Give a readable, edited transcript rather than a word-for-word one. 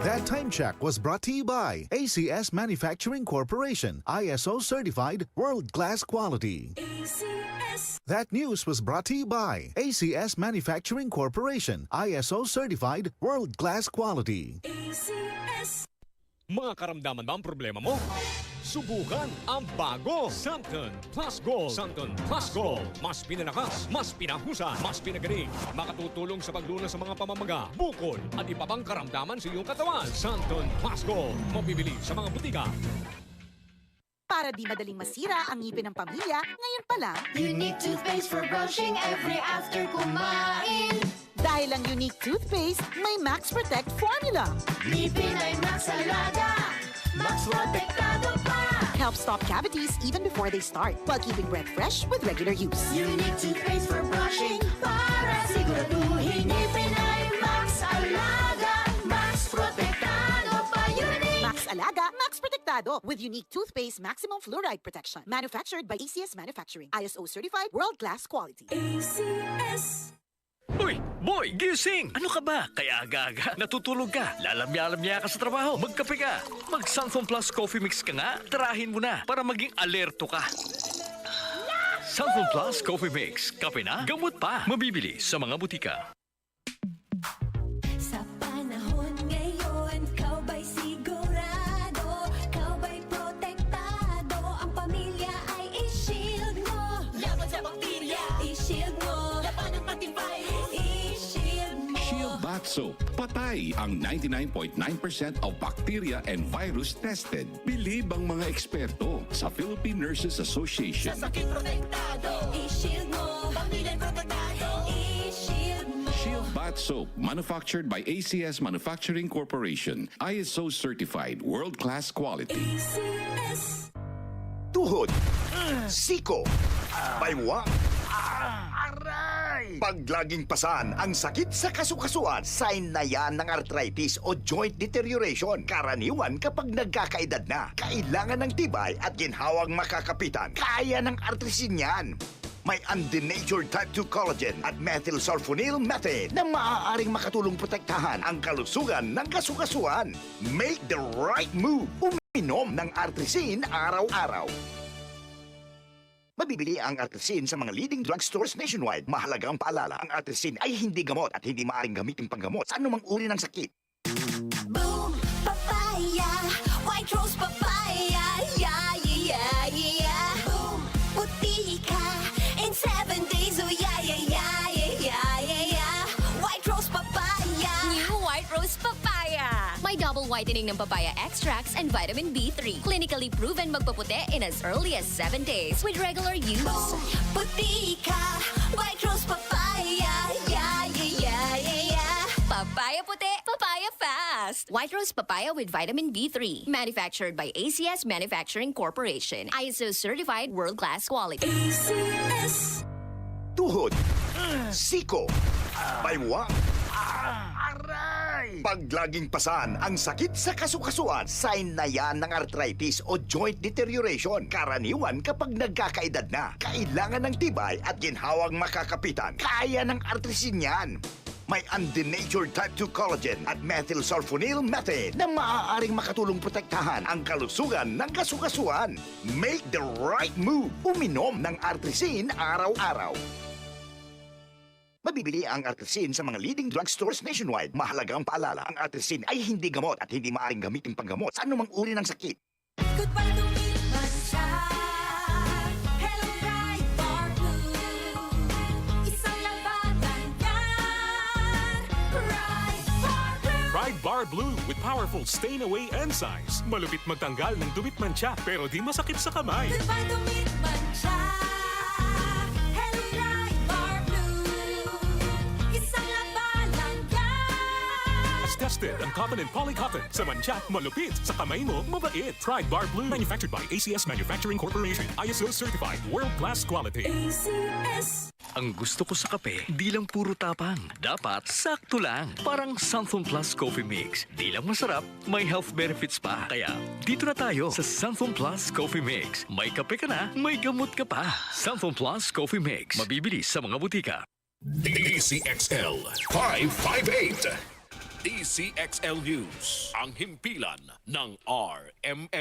That time check was brought to you by ACS Manufacturing Corporation, ISO certified world-class quality. ACS. That news was brought to you by ACS Manufacturing Corporation, ISO certified world-class quality. ACS. Mga karamdaman ba ang problema mo? Subukan ang bago Santon Plus Gold. Santon Plus Gold. Mas pinalakas, mas pinahusa, mas pinagaling. Makatutulong sa paglunas sa mga pamamaga, bukol at iba pang karamdaman sa iyong katawan. Santon Plus Gold. Mabibili sa mga butika. Para di madaling masira ang ngipin ng pamilya, ngayon pa lang, Unique toothpaste for brushing every after kumain. dahil ang unique toothpaste, may Max Protect formula. Ngipin ay Max Alaga, Max Protektado pa. Helps stop cavities even before they start, while keeping breath fresh with regular use. Unique toothpaste for brushing para siguraduhin ngipin ay Max Alaga, Max Protektado pa. Unique. Max Alaga, Max Protectado with unique toothpaste maximum fluoride protection. Manufactured by ACS Manufacturing. ISO certified world-class quality. ACS. Uy, boy, gising! Ano ka ba? Kaya aga-aga, natutulog ka, lalamya-lamya ka sa trabaho, magkape ka. Mag-Santon Plus Coffee Mix ka nga, tarahin mo na para maging alerto ka. Santon Plus Coffee Mix, kape na, gamot pa. Mabibili sa mga butika. Sa panahon ngayon, kau ba'y sigurado? Kau ba'y protektado? Ang pamilya ay i-shield mo. Laban sa bakterya, i-shield mo. Laban ng patibay, i-shield mo. Shield Bath Soap. Patay ang 99.9% of bacteria and virus tested. Bilib ang mga eksperto sa Philippine Nurses Association. Sa sakit protektado, I-shield mo. pamilya protektado. I-shield mo. Shield Bath Soap, manufactured by ACS Manufacturing Corporation, ISO certified world-class quality. ACS. Tuhod, siko, baywang, pag laging pasan ang sakit sa kasukasuan, sign na yan ng arthritis o joint deterioration. Karaniwan kapag nagkakaedad na, kailangan ng tibay at ginhawang makakapitan. Kaya ng artrisin yan. May undenatured type 2 collagen at methylsulfonyl methane na maaaring makatulong protektahan ang kalusugan ng kasukasuan. Make the right move. Uminom ng artrisin araw-araw. Mabibili ang artrisin sa mga leading drugstores nationwide. Mahalagang paalala, ang artrisin ay hindi gamot at hindi maaaring gamitin panggamot sa anumang uri ng sakit. Boom! Papaya! White rose papaya! Yeah, yeah, yeah! Boom! Puti ka! In 7 days, oh yeah, yeah, yeah, yeah, yeah, yeah! White rose papaya! New White Rose Papaya. May double whitening ng papaya extracts and vitamin B3. Clinically proven magpaputi in as early as 7 days with regular use. Boom! Puti ka! White rose papaya! Yeah, yeah, yeah, yeah, yeah! Papaya puti, papaya fast. White Rose Papaya with vitamin B3. Manufactured by ACS Manufacturing Corporation. ISO certified world-class quality. ACS. Tuhod, siko, baywang, pag laging pasan ang sakit sa kasukasuan, sign na yan ng arthritis o joint deterioration. Karaniwan kapag nagkakaedad na, kailangan ng tibay at ginhawang makakapitan. Kaya ng artrisin yan. May undenatured type 2 collagen at methylsulfonyl methane na maaaring makatulong protektahan ang kalusugan ng kasukasuan. Make the right move. Uminom ng artrisin araw-araw. Mabibili ang artrisin sa mga leading drugstores nationwide. Mahalagang paalala, ang artrisin ay hindi gamot at hindi maaaring gamitin panggamot sa anumang uri ng sakit. Goodbye to me, Mancha. Hello, bright bar blue. Isang labanan yan. Bright bar blue. Pride Bar Blue with powerful stain-away enzymes. Malupit magtanggal ng dumit mancha pero di masakit sa kamay. Goodbye to me, Mancha. Hello, bright bar blue. Isang labanan yan. As tested ang cotton and polycotton. Sa mancha, malupit. Sa kamay mo, mabait. Pride Bar Blue. Manufactured by ACS Manufacturing Corporation. ISO certified world-class quality. ACS. Ang gusto ko sa kape, di lang puro tapang. Dapat sakto lang. Parang Santon Plus Coffee Mix. Di lang masarap, may health benefits pa. Kaya, dito na tayo sa Santon Plus Coffee Mix. May kape ka na, may gamot ka pa. Santon Plus Coffee Mix. Mabibili sa mga butika. DCXL 558. DCXL News, ang himpilan ng RMN.